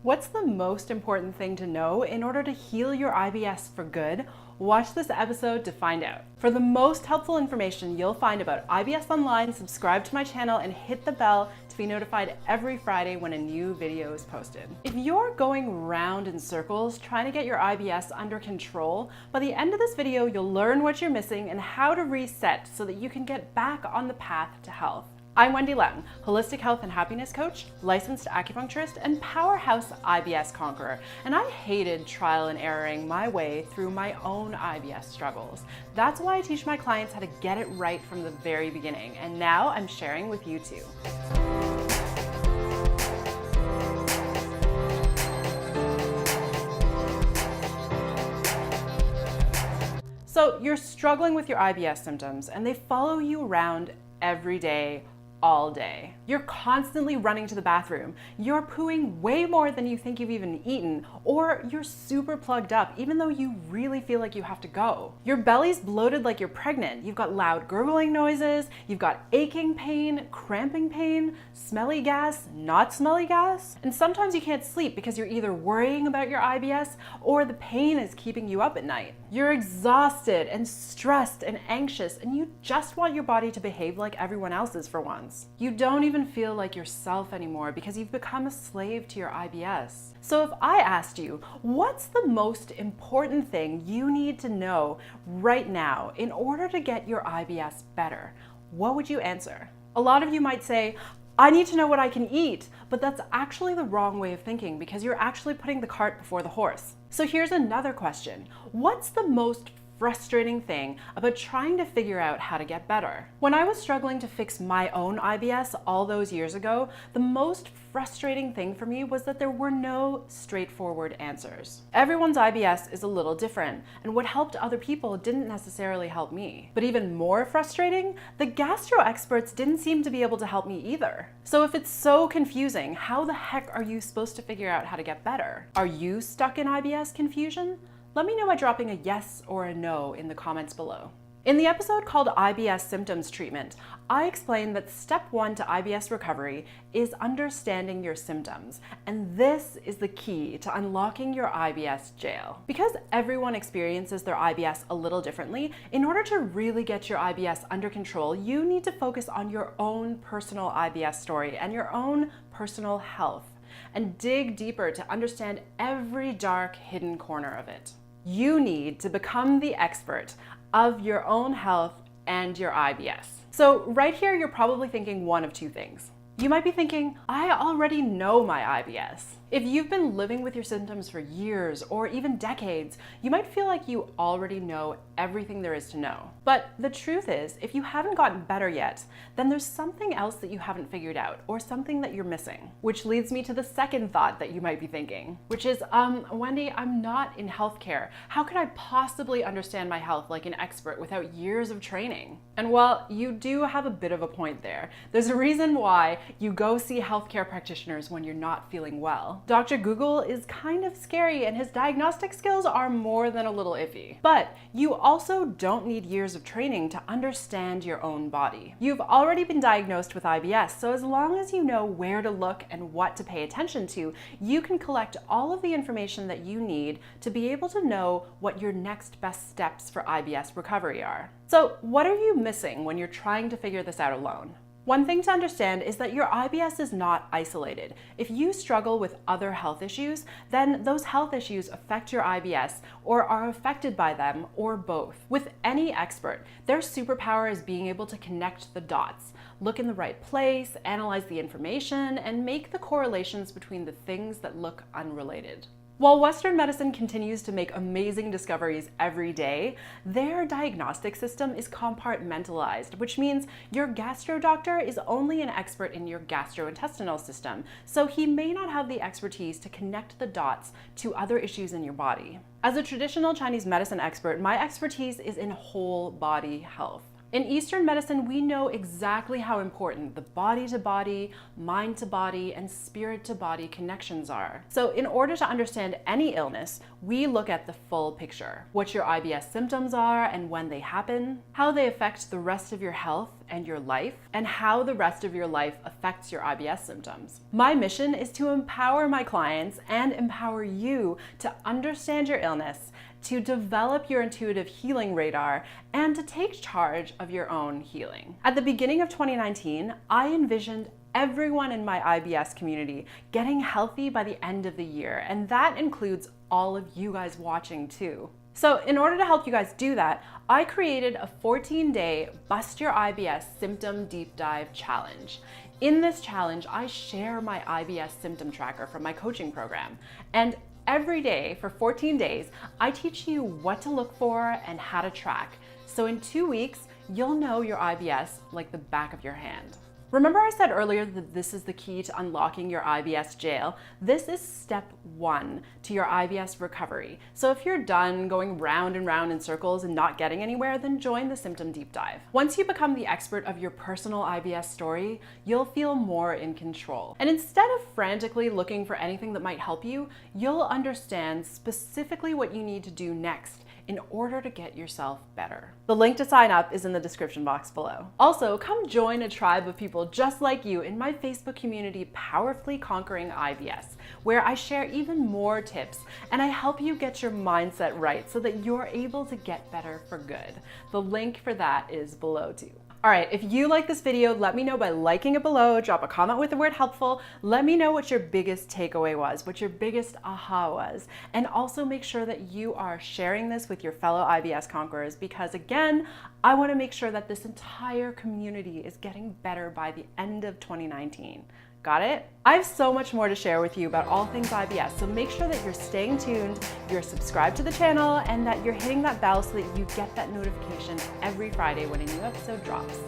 What's the most important thing to know in order to heal your IBS for good? Watch this episode to find out. For the most helpful information you'll find about IBS online, subscribe to my channel and hit the bell to be notified every Friday when a new video is posted. If you're going round in circles trying to get your IBS under control, by the end of this video you'll learn what you're missing and how to reset so that you can get back on the path to health. I'm Wendy Leung, holistic health and happiness coach, licensed acupuncturist, and powerhouse IBS conqueror. And I hated trial and erroring my way through my own IBS struggles. That's why I teach my clients how to get it right from the very beginning. And now I'm sharing with you too. So you're struggling with your IBS symptoms and they follow you around every day, all day. You're constantly running to the bathroom. You're pooing way more than you think you've even eaten, or you're super plugged up even though you really feel like you have to go. Your belly's bloated like you're pregnant. You've got loud gurgling noises. You've got aching pain, cramping pain, smelly gas, not smelly gas. And sometimes you can't sleep because you're either worrying about your IBS or the pain is keeping you up at night. You're exhausted and stressed and anxious, and you just want your body to behave like everyone else's for once. You don't even feel like yourself anymore because you've become a slave to your IBS. So if I asked you, what's the most important thing you need to know right now in order to get your IBS better, what would you answer? A lot of you might say, I need to know what I can eat, but that's actually the wrong way of thinking because you're actually putting the cart before the horse. So here's another question. What's the most frustrating thing about trying to figure out how to get better? When I was struggling to fix my own IBS all those years ago, the most frustrating thing for me was that there were no straightforward answers. Everyone's IBS is a little different, and what helped other people didn't necessarily help me. But even more frustrating, the gastro experts didn't seem to be able to help me either. So if it's so confusing, how the heck are you supposed to figure out how to get better? Are you stuck in IBS confusion? Let me know by dropping a yes or a no in the comments below. In the episode called IBS Symptoms Treatment, I explained that step 1 to IBS recovery is understanding your symptoms, and this is the key to unlocking your IBS jail. Because everyone experiences their IBS a little differently, in order to really get your IBS under control, you need to focus on your own personal IBS story and your own personal health, and dig deeper to understand every dark, hidden corner of it. You need to become the expert of your own health and your IBS. So right here, you're probably thinking one of two things. You might be thinking, I already know my IBS. If you've been living with your symptoms for years or even decades, you might feel like you already know everything there is to know. But the truth is, if you haven't gotten better yet, then there's something else that you haven't figured out or something that you're missing. Which leads me to the second thought that you might be thinking, which is, Wendy, I'm not in healthcare. How could I possibly understand my health like an expert without years of training? And while you do have a bit of a point there, there's a reason why you go see healthcare practitioners when you're not feeling well. Dr. Google is kind of scary and his diagnostic skills are more than a little iffy. But you also don't need years of training to understand your own body. You've already been diagnosed with IBS, so as long as you know where to look and what to pay attention to, you can collect all of the information that you need to be able to know what your next best steps for IBS recovery are. So what are you missing when you're trying to figure this out alone? One thing to understand is that your IBS is not isolated. If you struggle with other health issues, then those health issues affect your IBS or are affected by them, or both. With any expert, their superpower is being able to connect the dots, look in the right place, analyze the information, and make the correlations between the things that look unrelated. While Western medicine continues to make amazing discoveries every day, their diagnostic system is compartmentalized, which means your gastro doctor is only an expert in your gastrointestinal system, so he may not have the expertise to connect the dots to other issues in your body. As a traditional Chinese medicine expert, my expertise is in whole body health. In Eastern medicine, we know exactly how important the body-to-body, mind-to-body, and spirit-to-body connections are. So in order to understand any illness, we look at the full picture. What your IBS symptoms are and when they happen, how they affect the rest of your health, and your life, and how the rest of your life affects your IBS symptoms. My mission is to empower my clients and empower you to understand your illness, to develop your intuitive healing radar, and to take charge of your own healing. At the beginning of 2019, I envisioned everyone in my IBS community getting healthy by the end of the year, and that includes all of you guys watching too. So in order to help you guys do that, I created a 14-day Bust Your IBS Symptom Deep Dive Challenge. In this challenge, I share my IBS symptom tracker from my coaching program. And every day for 14 days, I teach you what to look for and how to track. So in 2 weeks, you'll know your IBS like the back of your hand. Remember I said earlier that this is the key to unlocking your IBS jail? This is step 1 to your IBS recovery. So if you're done going round and round in circles and not getting anywhere, then join the symptom deep dive. Once you become the expert of your personal IBS story, you'll feel more in control. And instead of frantically looking for anything that might help you, you'll understand specifically what you need to do next in order to get yourself better. The link to sign up is in the description box below. Also, come join a tribe of people just like you in my Facebook community, Powerfully Conquering IBS, where I share even more tips and I help you get your mindset right so that you're able to get better for good. The link for that is below too. All right, if you like this video, let me know by liking it below, drop a comment with the word helpful, let me know what your biggest takeaway was, what your biggest aha was, and also make sure that you are sharing this with your fellow IBS conquerors because again, I wanna make sure that this entire community is getting better by the end of 2019. Got it? I have so much more to share with you about all things IBS, so make sure that you're staying tuned, you're subscribed to the channel, and that you're hitting that bell so that you get that notification every Friday when a new episode drops.